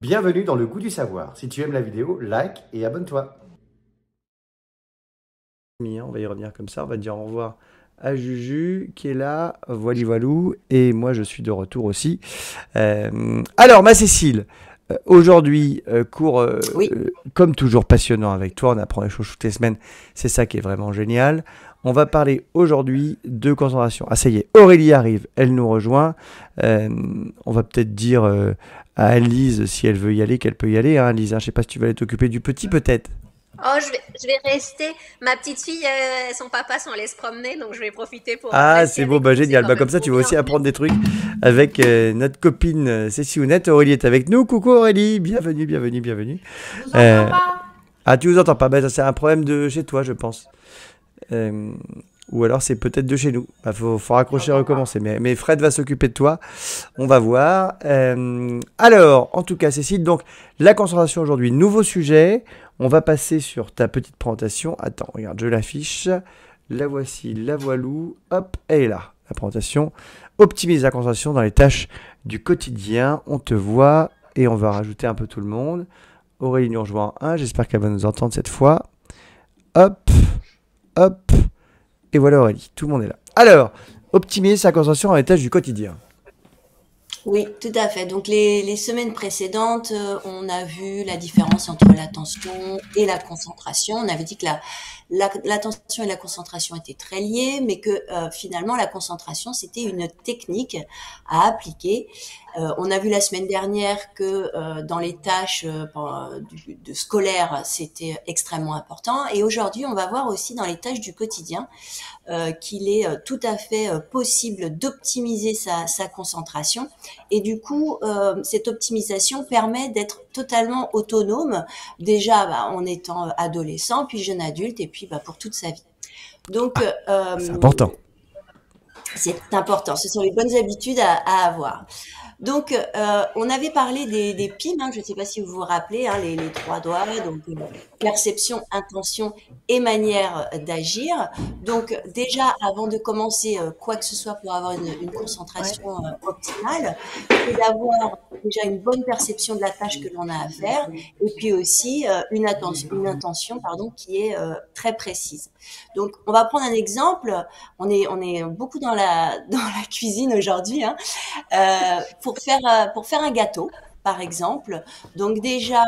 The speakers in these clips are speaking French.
Bienvenue dans le goût du savoir. Si tu aimes la vidéo, like et abonne-toi. On va y revenir comme ça, on va dire au revoir à Juju qui est là, voili voilou, et moi je suis de retour aussi. Alors ma Cécile, aujourd'hui cours Oui, comme toujours passionnant avec toi, on apprend les choses toutes les semaines, c'est ça qui est vraiment génial. On va parler aujourd'hui de concentration. Ah ça y est, Aurélie arrive, elle nous rejoint. Euh, on va peut-être dire à Alice si elle veut y aller, qu'elle peut y aller, hein, Alice, hein. Je sais pas si tu vas aller t'occuper du petit peut-être. oh, je vais rester. Ma petite fille, son papa s'en laisse promener, donc je vais profiter pour Ah, rester c'est beau, avec bah vous. C'est génial. quand Bah comme même ça, trop tu vas bien. aussi apprendre des trucs avec notre copine Cécile Ounette. Aurélie est avec nous. Coucou Aurélie, bienvenue, bienvenue, bienvenue. Je vous entends Euh, pas. ah, tu nous entends pas? Bah ça, c'est un problème de chez toi, je pense. Euh, ou alors c'est peut-être de chez nous. Bah, faut raccrocher et J'entends pas. recommencer. Mais Fred va s'occuper de toi. On va voir. Alors, en tout cas, Cécile, donc la concentration aujourd'hui, nouveau sujet. On va passer sur ta petite présentation. Attends, regarde, je l'affiche. La voici, la voilou. Hop, elle est là. La présentation. Optimise la concentration dans les tâches du quotidien. On te voit et on va rajouter un peu tout le monde. Aurélie nous rejoint en 1. J'espère qu'elle va nous entendre cette fois. Hop, hop. Et voilà Aurélie, tout le monde est là. Alors, optimiser sa concentration dans les tâches du quotidien. Oui, tout à fait. Donc les semaines précédentes, on a vu la différence entre l'attention et la concentration. On avait dit que l'attention et la concentration étaient très liées, mais que finalement la concentration, c'était une technique à appliquer. On a vu la semaine dernière que dans les tâches de scolaire, c'était extrêmement important. Et aujourd'hui, on va voir aussi dans les tâches du quotidien qu'il est tout à fait possible d'optimiser sa concentration. Et du coup, cette optimisation permet d'être totalement autonome, déjà en étant adolescent, puis jeune adulte, et puis pour toute sa vie. Donc, C'est important. c'est important. Ce sont les bonnes habitudes à avoir. Donc, on avait parlé des PIM, hein, je ne sais pas si vous vous rappelez, hein, les trois doigts, donc perception, intention et manière d'agir. Donc, déjà, avant de commencer quoi que ce soit pour avoir une concentration optimale, c'est d'avoir déjà une bonne perception de la tâche que l'on a à faire, et puis aussi une intention, pardon, qui est très précise. Donc, on va prendre un exemple. On est beaucoup dans dans la cuisine aujourd'hui, hein, pour faire un gâteau, par exemple. Donc déjà,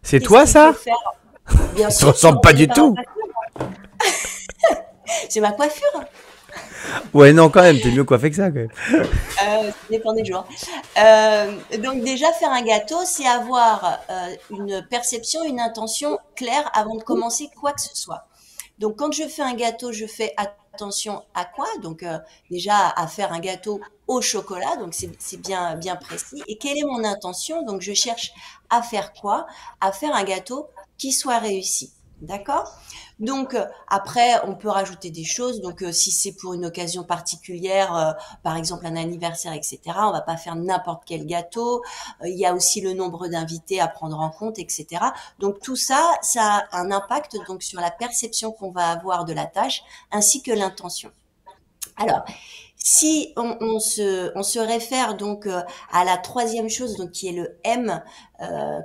C'est qu'est-ce toi qu'il faut ça? faire? Bien Ça te sûr, tu ressemble m'as pas reconnu du par ma tout. coiffure. C'est ma coiffure. Ouais, non, quand même, t'es mieux coiffé que ça, quand même. Ça dépend des jours. Donc déjà, faire un gâteau, c'est avoir une perception, une intention claire avant de commencer quoi que ce soit. Donc, quand je fais un gâteau, je fais attention à quoi? Donc, déjà, à faire un gâteau au chocolat. Donc, c'est bien, bien précis. Et quelle est mon intention? Donc, je cherche à faire quoi? À faire un gâteau qui soit réussi. D'accord? Donc, après, on peut rajouter des choses. Donc, si c'est pour une occasion particulière, par exemple un anniversaire, etc., on va pas faire n'importe quel gâteau. Il y a aussi le nombre d'invités à prendre en compte, etc. Donc tout ça, ça a un impact donc sur la perception qu'on va avoir de la tâche ainsi que l'intention. Alors, si on se réfère donc à la troisième chose, donc qui est le M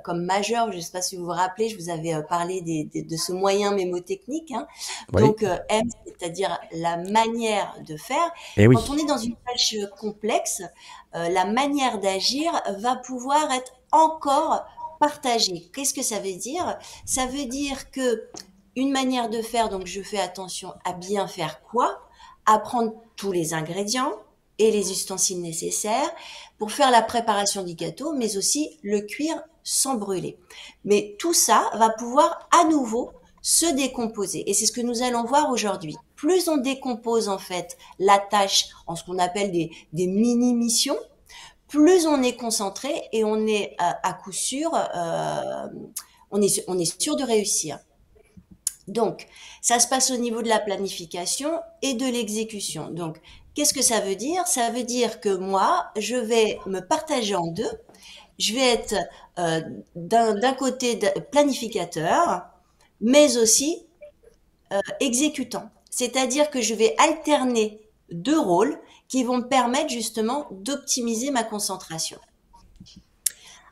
comme majeur, je ne sais pas si vous vous rappelez, je vous avais parlé de ce moyen mémotechnique, hein. Oui. Donc M, c'est-à-dire la manière de faire. Eh Quand on oui. est dans une tâche complexe, la manière d'agir va pouvoir être encore partagée. Qu'est-ce que ça veut dire? Ça veut dire que une manière de faire, donc je fais attention à bien faire quoi? À prendre tous les ingrédients et les ustensiles nécessaires pour faire la préparation du gâteau, mais aussi le cuire sans brûler. Mais tout ça va pouvoir à nouveau se décomposer. Et c'est ce que nous allons voir aujourd'hui. Plus on décompose en fait la tâche en ce qu'on appelle des mini-missions, plus on est concentré et on est à coup sûr, on est sûr de réussir. Donc, ça se passe au niveau de la planification et de l'exécution. Donc, qu'est-ce que ça veut dire? Ça veut dire que moi, je vais me partager en deux. Je vais être euh, d'un côté planificateur, mais aussi exécutant. C'est-à-dire que je vais alterner deux rôles qui vont me permettre justement d'optimiser ma concentration.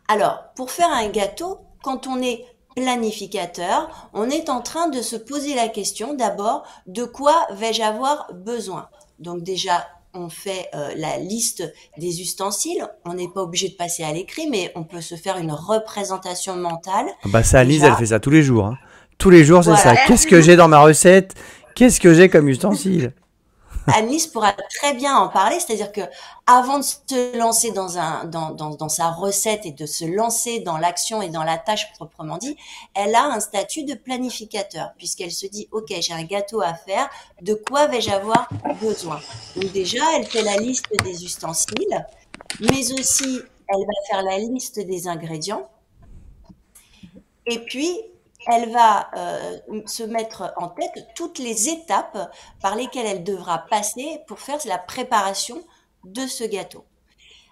Alors, pour faire un gâteau, quand on est planificateur, on est en train de se poser la question d'abord de quoi vais-je avoir besoin. Donc déjà, on fait la liste des ustensiles. On n'est pas obligé de passer à l'écrit, mais on peut se faire une représentation mentale Ah bah ça, Annelise, elle déjà. fait ça tous les jours, hein. Tous les jours, c'est Voilà. ça. Qu'est-ce que j'ai dans ma recette? Qu'est-ce que j'ai comme ustensile? Annelise pourra très bien en parler, c'est-à-dire que avant de se lancer dans sa recette et de se lancer dans l'action et dans la tâche proprement dit, elle a un statut de planificateur, puisqu'elle se dit, OK, j'ai un gâteau à faire, de quoi vais-je avoir besoin? Donc déjà, elle fait la liste des ustensiles, mais aussi, elle va faire la liste des ingrédients, et puis, elle va se mettre en tête toutes les étapes par lesquelles elle devra passer pour faire la préparation de ce gâteau.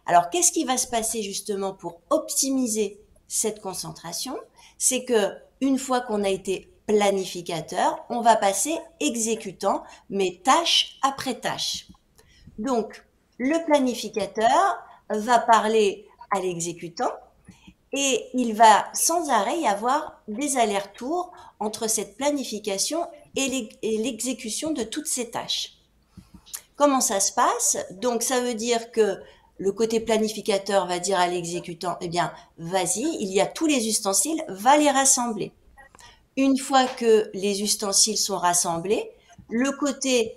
Alors, qu'est-ce qui va se passer justement pour optimiser cette concentration? C'est que une fois qu'on a été planificateur, on va passer exécutant, mais tâche après tâche. Donc, le planificateur va parler à l'exécutant et il va sans arrêt y avoir des allers-retours entre cette planification et l'exécution de toutes ces tâches. Comment ça se passe? Donc ça veut dire que le côté planificateur va dire à l'exécutant, eh bien, vas-y, il y a tous les ustensiles, va les rassembler. Une fois que les ustensiles sont rassemblés, le côté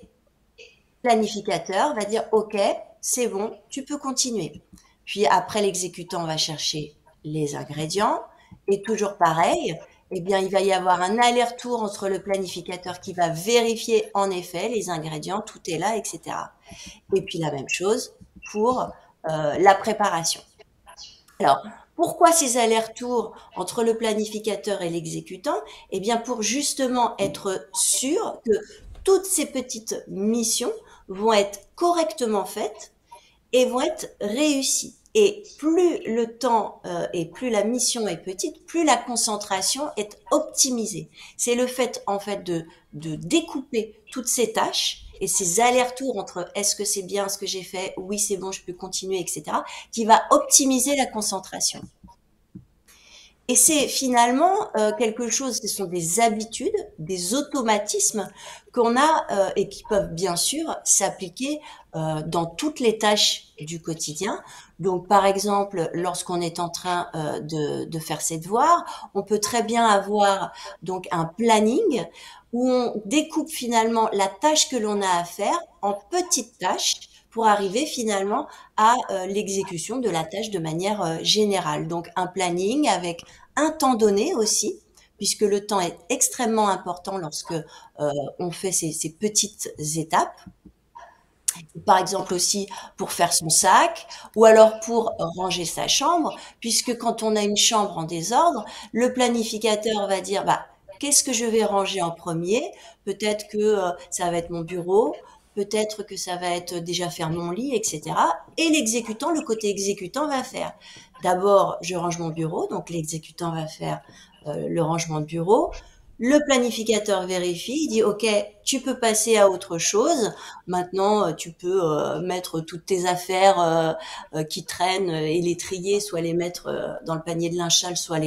planificateur va dire, OK, c'est bon, tu peux continuer. Puis après, l'exécutant va chercher les ingrédients et toujours pareil, eh bien, il va y avoir un aller-retour entre le planificateur qui va vérifier en effet les ingrédients, tout est là, etc. Et puis la même chose pour la préparation. Alors, pourquoi ces allers-retours entre le planificateur et l'exécutant? Eh bien, pour justement être sûr que toutes ces petites missions vont être correctement faites et vont être réussies. Et plus le temps et plus la mission est petite, plus la concentration est optimisée. C'est le fait en fait de découper toutes ces tâches et ces allers-retours entre est-ce que c'est bien ce que j'ai fait, oui c'est bon, je peux continuer, etc., qui va optimiser la concentration. Et c'est finalement quelque chose, ce sont des habitudes, des automatismes qu'on a et qui peuvent bien sûr s'appliquer dans toutes les tâches du quotidien. Donc par exemple, lorsqu'on est en train de faire ses devoirs, on peut très bien avoir donc un planning où on découpe finalement la tâche que l'on a à faire en petites tâches pour arriver finalement à l'exécution de la tâche de manière générale. Donc un planning avec un temps donné aussi, puisque le temps est extrêmement important lorsque on fait ces petites étapes. Par exemple aussi pour faire son sac ou alors pour ranger sa chambre, puisque quand on a une chambre en désordre, le planificateur va dire bah, qu'est-ce que je vais ranger en premier? Peut-être que ça va être mon bureau, peut-être que ça va être déjà faire mon lit, etc. Et l'exécutant, le côté exécutant va faire. D'abord, je range mon bureau, donc l'exécutant va faire le rangement de bureau. Le planificateur vérifie, il dit OK, tu peux passer à autre chose. Maintenant, tu peux mettre toutes tes affaires qui traînent et les trier, soit les mettre dans le panier de linge sale, soit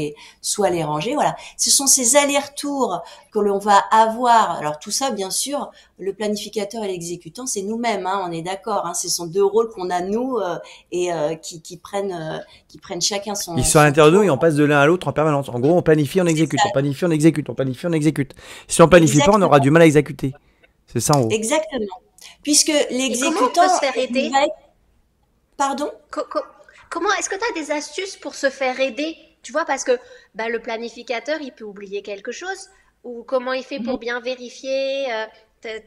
les ranger. Voilà. Ce sont ces allers-retours que l'on va avoir. Alors tout ça, bien sûr, le planificateur et l'exécutant, c'est nous-mêmes. Hein, on est d'accord. Hein, ce sont deux rôles qu'on a nous et qui prennent chacun Ils son, sont à son l'intérieur de nous et tour. on passe de l'un à l'autre en permanence. En gros, on planifie, on C'est exécute, ça, on planifie, on exécute, on planifie, on exécute. Si on planifie pas, on aura exactement, du mal à exécuter. C'est ça en gros. exactement. Puisque Et comment on peut se l'exécutant, faire il aider? va être, pardon? Comment est-ce que tu as des astuces pour se faire aider? Tu vois, parce que bah, le planificateur, il peut oublier quelque chose. Ou comment il fait pour bien vérifier t'as-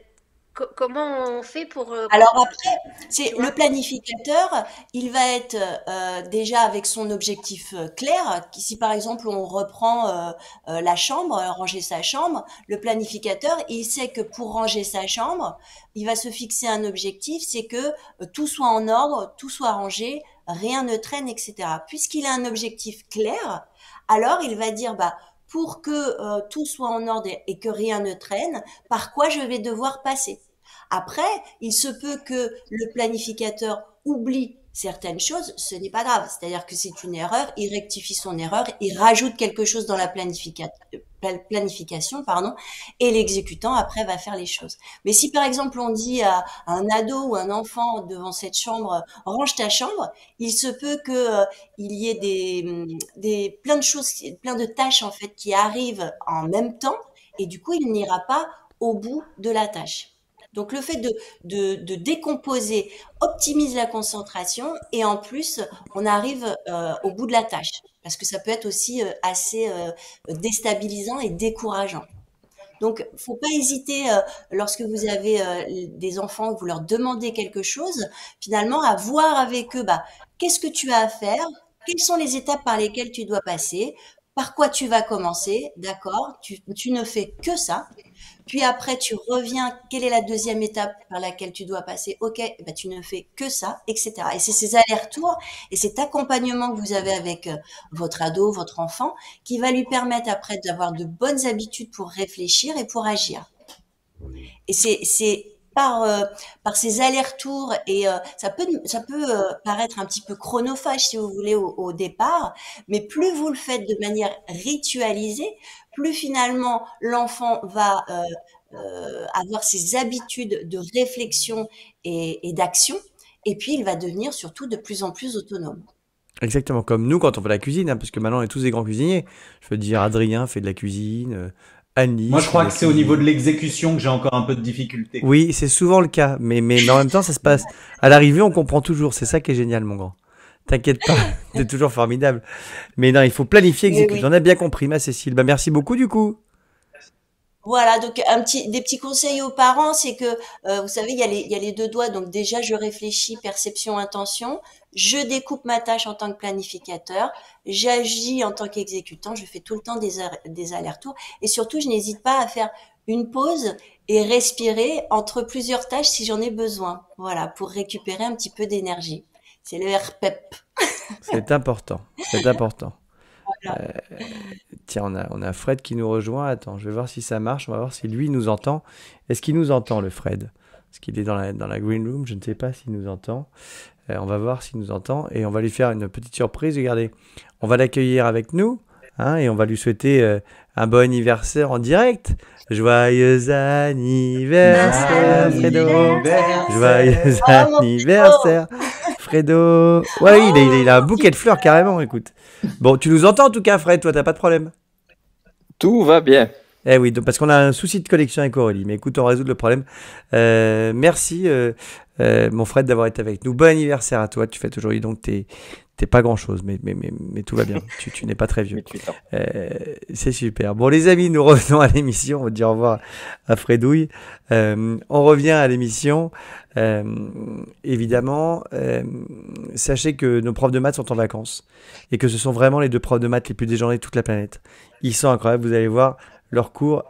comment on fait pour... Alors après, c'est tu le vois? planificateur, il va être déjà avec son objectif clair. Si par exemple on reprend la chambre, ranger sa chambre, le planificateur, il sait que pour ranger sa chambre, il va se fixer un objectif, c'est que tout soit en ordre, tout soit rangé, rien ne traîne, etc. Puisqu'il a un objectif clair, alors il va dire bah pour que tout soit en ordre et que rien ne traîne, par quoi je vais devoir passer. Après, il se peut que le planificateur oublie certaines choses, ce n'est pas grave. C'est-à-dire que c'est une erreur, il rectifie son erreur, il rajoute quelque chose dans la planification, pardon, et l'exécutant après va faire les choses. Mais si par exemple on dit à un ado ou un enfant devant cette chambre, range ta chambre, il se peut que il y ait des plein de choses, plein de tâches en fait qui arrivent en même temps, et du coup il n'ira pas au bout de la tâche. Donc le fait de décomposer optimise la concentration et en plus on arrive au bout de la tâche parce que ça peut être aussi assez déstabilisant et décourageant. Donc faut pas hésiter lorsque vous avez des enfants et que vous leur demandez quelque chose, finalement à voir avec eux qu'est-ce que tu as à faire, quelles sont les étapes par lesquelles tu dois passer, par quoi tu vas commencer, d'accord, tu ne fais que ça. Puis après, tu reviens, quelle est la deuxième étape par laquelle tu dois passer? Ok, tu ne fais que ça, etc. Et c'est ces allers-retours et cet accompagnement que vous avez avec votre ado, votre enfant, qui va lui permettre après d'avoir de bonnes habitudes pour réfléchir et pour agir. Et c'est par ces allers-retours et ça peut paraître un petit peu chronophage si vous voulez au départ, mais plus vous le faites de manière ritualisée, plus finalement l'enfant va avoir ses habitudes de réflexion et d'action, et puis il va devenir surtout de plus en plus autonome. Exactement, comme nous quand on fait la cuisine, hein, parce que maintenant on est tous des grands cuisiniers. Je veux dire, Adrien fait de la cuisine, Moi, Anne-Lise je fait de crois la que c'est au niveau de cuisine. l'exécution que j'ai encore un peu de difficulté. Oui, c'est souvent le cas, mais en même temps, ça se passe. À l'arrivée, on comprend toujours. C'est ça qui est génial, mon grand. T'inquiète pas, t'es toujours formidable. Mais non, il faut planifier, Mais exécuter. oui. On a bien compris, ma Cécile. Bah, merci beaucoup, du coup. Voilà, donc des petits conseils aux parents, c'est que vous savez, il y a les deux doigts. Donc déjà, je réfléchis, perception, intention. Je découpe ma tâche en tant que planificateur. J'agis en tant qu'exécutant. Je fais tout le temps des allers-retours. Et surtout, je n'hésite pas à faire une pause et respirer entre plusieurs tâches si j'en ai besoin. Voilà, pour récupérer un petit peu d'énergie. C'est le RPEP. C'est important. C'est important. Voilà. Tiens, on a Fred qui nous rejoint. Attends, je vais voir si ça marche. On va voir si lui nous entend. Est-ce qu'il nous entend, le Fred? Est-ce qu'il est dans la green room? Je ne sais pas s'il nous entend. On va voir s'il nous entend. Et on va lui faire une petite surprise. Regardez, on va l'accueillir avec nous. Hein, et on va lui souhaiter un bon anniversaire en direct. Joyeux anniversaire, Fredo. Joyeux Ah, mon anniversaire, Fredo. Ouais, il a un bouquet de fleurs carrément, écoute. Bon, tu nous entends en tout cas, Fred, toi, t'as pas de problème. Tout va bien. Eh oui, donc, parce qu'on a un souci de connexion avec Aurélie. Mais écoute, on résout le problème. Merci, mon Fred, d'avoir été avec nous. Bon anniversaire à toi. Tu fêtes aujourd'hui, donc t'es pas grand-chose, mais tout va bien. Tu n'es pas très vieux. 28 ans. C'est super. Bon, les amis, nous revenons à l'émission. On va dire au revoir à Fredouille. On revient à l'émission. Évidemment, sachez que nos profs de maths sont en vacances et que ce sont vraiment les deux profs de maths les plus déjantés de toute la planète. Ils sont incroyables. Vous allez voir, leur cours